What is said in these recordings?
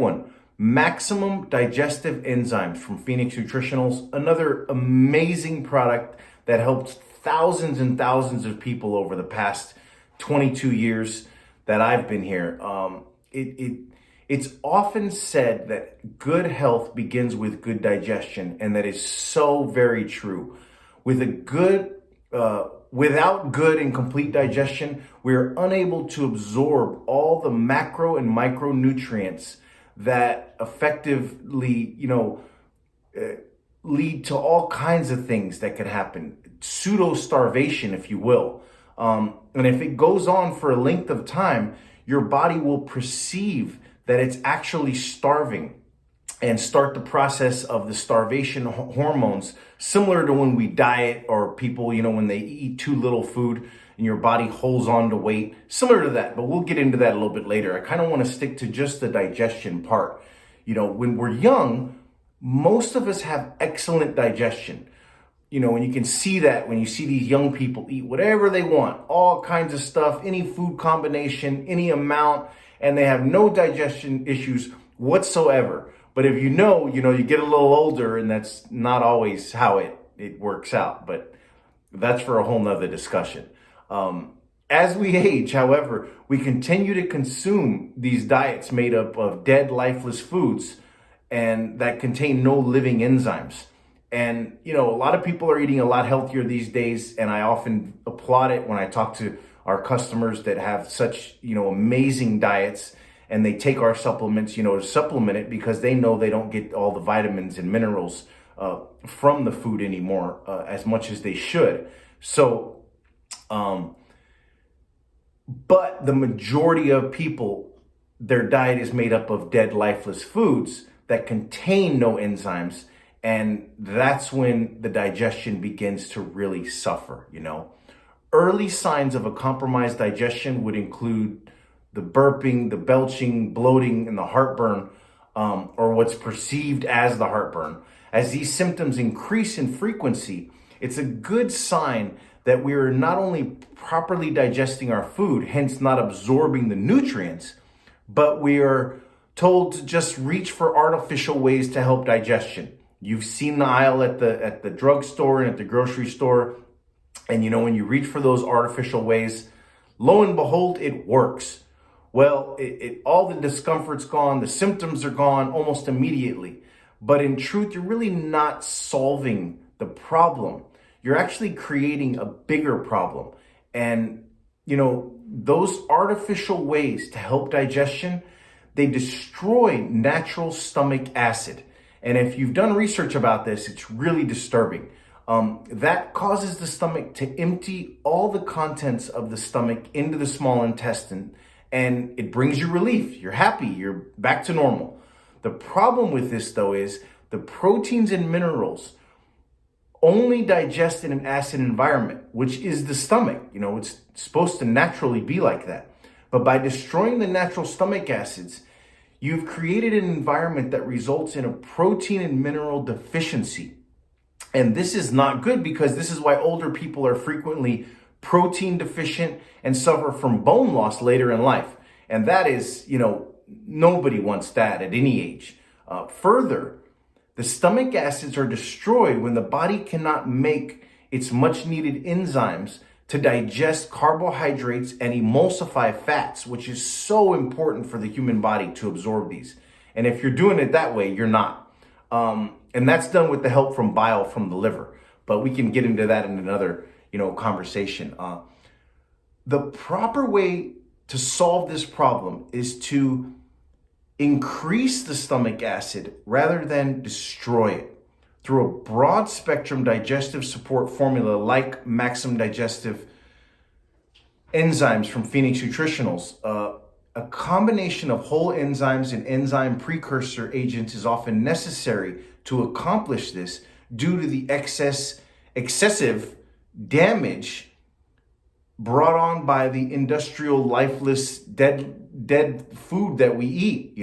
One, maximum digestive enzymes from Phoenix Nutritionals, another amazing product that helped thousands and thousands of people over the past 22 years that I've been here. It's often said that good health begins with good digestion, and that is so very true. Without good and complete digestion, we are unable to absorb all the macro and micronutrients that effectively, lead to all kinds of things that could happen. Pseudo starvation, if you will. And if it goes on for a length of time, your body will perceive that it's actually starving and start the process of the starvation hormones, similar to when we diet or people, when they eat too little food and your body holds on to weight, similar to that. But we'll get into that a little bit later. I kind of want to stick to just the digestion part. When we're young, most of us have excellent digestion. And you can see that when you see these young people eat whatever they want, all kinds of stuff, any food combination, any amount, and they have no digestion issues whatsoever. But if you get a little older, and that's not always how it works out, but that's for a whole nother discussion. As we age, however, we continue to consume these diets made up of dead, lifeless foods and that contain no living enzymes. And, a lot of people are eating a lot healthier these days, and I often applaud it when I talk to our customers that have such, amazing diets, and they take our supplements, to supplement it, because they know they don't get all the vitamins and minerals from the food anymore as much as they should. So, but the majority of people, their diet is made up of dead, lifeless foods that contain no enzymes. And that's when the digestion begins to really suffer, Early signs of a compromised digestion would include the burping, the belching, bloating, and the heartburn, or what's perceived as the heartburn. As these symptoms increase in frequency, it's a good sign that we are not only properly digesting our food, hence not absorbing the nutrients, but we are told to just reach for artificial ways to help digestion. You've seen the aisle at the drugstore and at the grocery store. And when you reach for those artificial ways, lo and behold, it works. Well, all the discomfort's gone, the symptoms are gone almost immediately. But in truth, you're really not solving the problem. You're actually creating a bigger problem. And, those artificial ways to help digestion, they destroy natural stomach acid. And if you've done research about this, it's really disturbing. That causes the stomach to empty all the contents of the stomach into the small intestine, and it brings you relief. You're happy. You're back to normal. The problem with this, though, is the proteins and minerals only digest in an acid environment, which is the stomach. It's supposed to naturally be like that. But by destroying the natural stomach acids, you've created an environment that results in a protein and mineral deficiency. And this is not good, because this is why older people are frequently protein deficient and suffer from bone loss later in life. And that is, nobody wants that at any age. Further, the stomach acids are destroyed when the body cannot make its much needed enzymes to digest carbohydrates and emulsify fats, which is so important for the human body to absorb these. And if you're doing it that way, you're not. And that's done with the help from bile from the liver. But we can get into that in another, conversation. The proper way to solve this problem is to increase the stomach acid rather than destroy it through a broad spectrum digestive support formula like Maximum Digestive Enzymes from Phoenix Nutritionals. A combination of whole enzymes and enzyme precursor agents is often necessary to accomplish this due to the excessive damage brought on by the industrial lifeless dead food that we eat,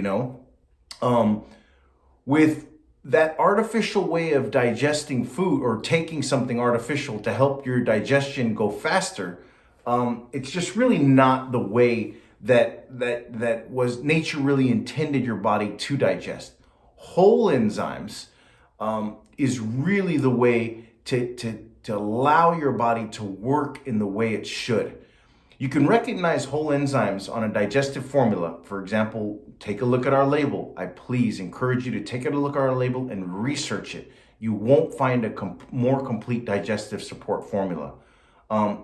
with that artificial way of digesting food or taking something artificial to help your digestion go faster. It's just really not the way that was nature really intended your body to digest. Whole enzymes is really the way to allow your body to work in the way it should. You can recognize whole enzymes on a digestive formula. For example, take a look at our label. I please encourage you to take a look at our label and research it. You won't find a more complete digestive support formula.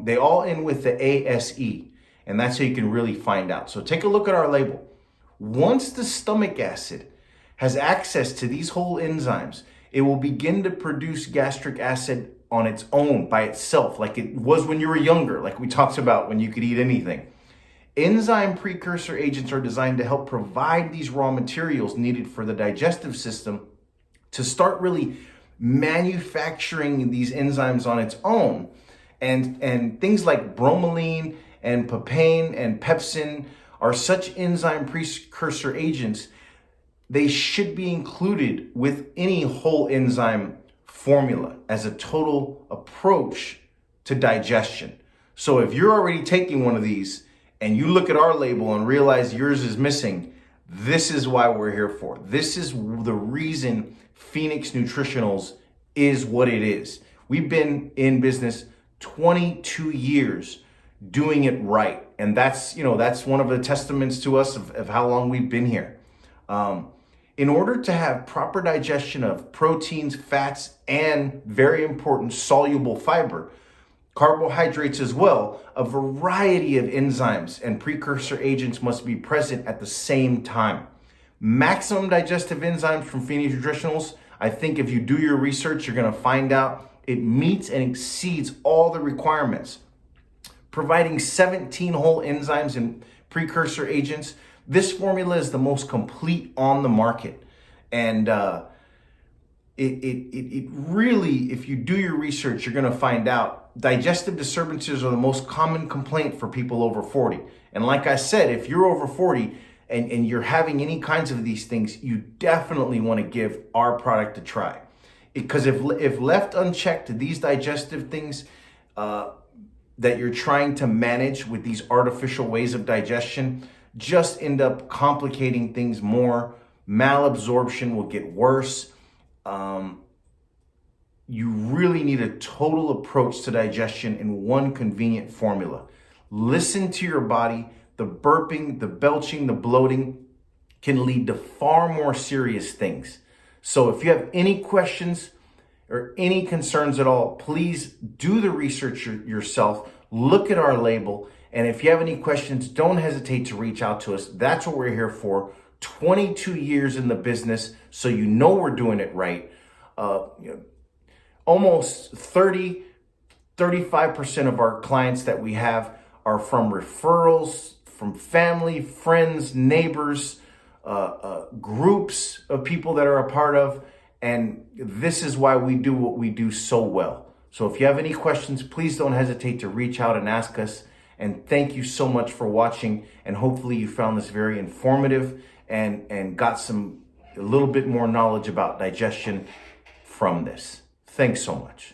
They all end with the ASE, and that's how you can really find out. So take a look at our label. Once the stomach acid has access to these whole enzymes, it will begin to produce gastric acid on its own, by itself, like it was when you were younger, like we talked about when you could eat anything. Enzyme precursor agents are designed to help provide these raw materials needed for the digestive system to start really manufacturing these enzymes on its own. And things like bromelain and papain and pepsin are such enzyme precursor agents. They should be included with any whole enzyme formula as a total approach to digestion. So if you're already taking one of these and you look at our label and realize yours is missing, this is why we're here for. This is the reason Phoenix Nutritionals is what it is. We've been in business 22 years doing it right. And that's one of the testaments to us of how long we've been here. In order to have proper digestion of proteins, fats, and very important soluble fiber, carbohydrates as well, a variety of enzymes and precursor agents must be present at the same time. Maximum digestive enzymes from Phoenix Nutritionals, I think if you do your research, you're going to find out it meets and exceeds all the requirements. Providing 17 whole enzymes and precursor agents, this formula is the most complete on the market. And it really, if you do your research, you're going to find out digestive disturbances are the most common complaint for people over 40. And like I said, if you're over 40 and you're having any kinds of these things, you definitely want to give our product a try. Because if left unchecked, these digestive things that you're trying to manage with these artificial ways of digestion just end up complicating things more. Malabsorption will get worse. You really need a total approach to digestion in one convenient formula. Listen to your body. The burping, the belching, the bloating can lead to far more serious things. So if you have any questions or any concerns at all, please do the research yourself. Look at our label. And if you have any questions, don't hesitate to reach out to us. That's what we're here for. 22 years in the business, so you know we're doing it right. Almost 35% of our clients that we have are from referrals, from family, friends, neighbors, groups of people that are a part of. And this is why we do what we do so well. So if you have any questions, please don't hesitate to reach out and ask us. And thank you so much for watching. And hopefully you found this very informative and got a little bit more knowledge about digestion from this. Thanks so much.